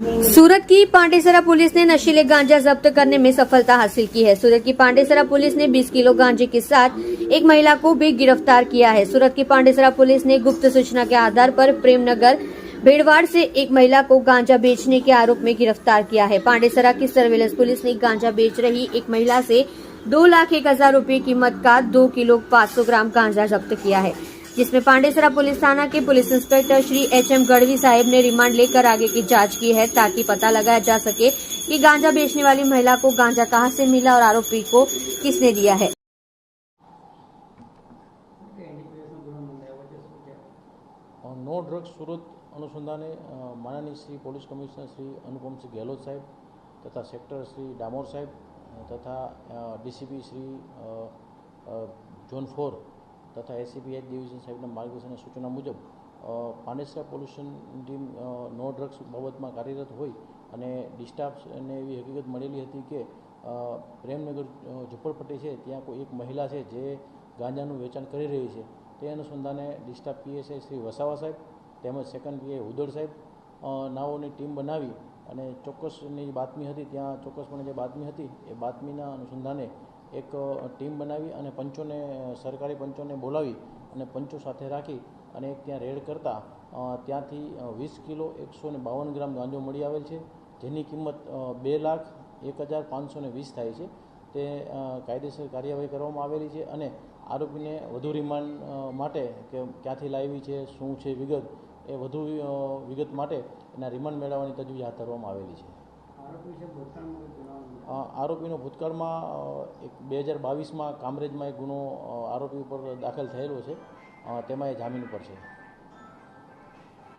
सूरत की पांडेसरा पुलिस ने नशीले गांजा जब्त करने में सफलता हासिल की है। सूरत की पांडेसरा पुलिस ने 20 किलो गांजे के साथ एक महिला को भी गिरफ्तार किया है। सूरत की पांडेसरा पुलिस ने गुप्त सूचना के आधार पर प्रेमनगर भेड़वाड़ से एक महिला को गांजा बेचने के आरोप में गिरफ्तार किया है। पांडेसरा की सर्विलांस पुलिस ने गांजा बेच रही एक महिला से 2,01,000 रुपए कीमत का 2 किलो 500 ग्राम गांजा जब्त किया है, जिसमें पांडेसरा पुलिस थाना के police inspector Shri HM. Gadhvi साहब ने रिमांड लेकर आगे की जांच की है, ताकि पता लगाया जा सके कि गांजा बेचने वाली महिला को गांजा कहां से मिला और आरोपी को किसने दिया है। नो ड्रग्स सूरत अनुसंधाने माननीय श्री पुलिस कमिश्नर श्री अनुपम सिंह गहलोत साहब तथा सेक्टर श्री डामोर साहब तथा डीसीपी श्री जोन 4 तथा एसीपी एच डिविजन साहेबના માર્ગદર્શન અને સૂચના મુજબ પાંડેસરા પોલ્યુશન ટીમ નો ડ્રગ્સ બાબતમાં કાર્યરત હોય અને ડિસ્ટાફને એવી હકીકત મળેલી હતી કે પ્રેમનગર ઝુંપડપટ્ટી છે ત્યાં કોઈ એક મહિલા છે જે ગાંજાનું વેચાણ કરી રહી છે। તે અનુસંધાને ડિસ્ટાફ પીએસઆઈ શ્રી વસાવા સાહેબ તેમજ સેકન્ડ પીઆઈ હુદડ સાહેબ નાઓની ટીમ બનાવી અને ચોક્કસની બાતમી હતી, ત્યાં ચોક્કસપણે જે બાતમી હતી એ બાતમીના અનુસંધાને એક ટીમ બનાવી અને પંચોને સરકારી પંચોને બોલાવી અને પંચો સાથે રાખી અને એક ત્યાં રેડ કરતા ત્યાંથી 20 કિલો 152 ગ્રામ ગાંજો મળી આવેલ છે, જેની કિંમત 2,01,520 થાય છે। તે કાયદેસર કાર્યવાહી કરવામાં આવેલી છે અને આરોપીને વધુ રિમાન્ડ માટે કે ક્યાંથી લાવી છે, શું છે વિગત, એ વધુ વિગત માટે એના રિમાન્ડ મેળવવાની તજવીજ હાથ ધરવામાં આવેલી છે। આરોપીનો ભૂતકાળમાં એક 2022માં કામરેજમાં એક ગુનો આરોપી ઉપર દાખલ થયેલો છે, તેમાં એ જામીન ઉપર છે।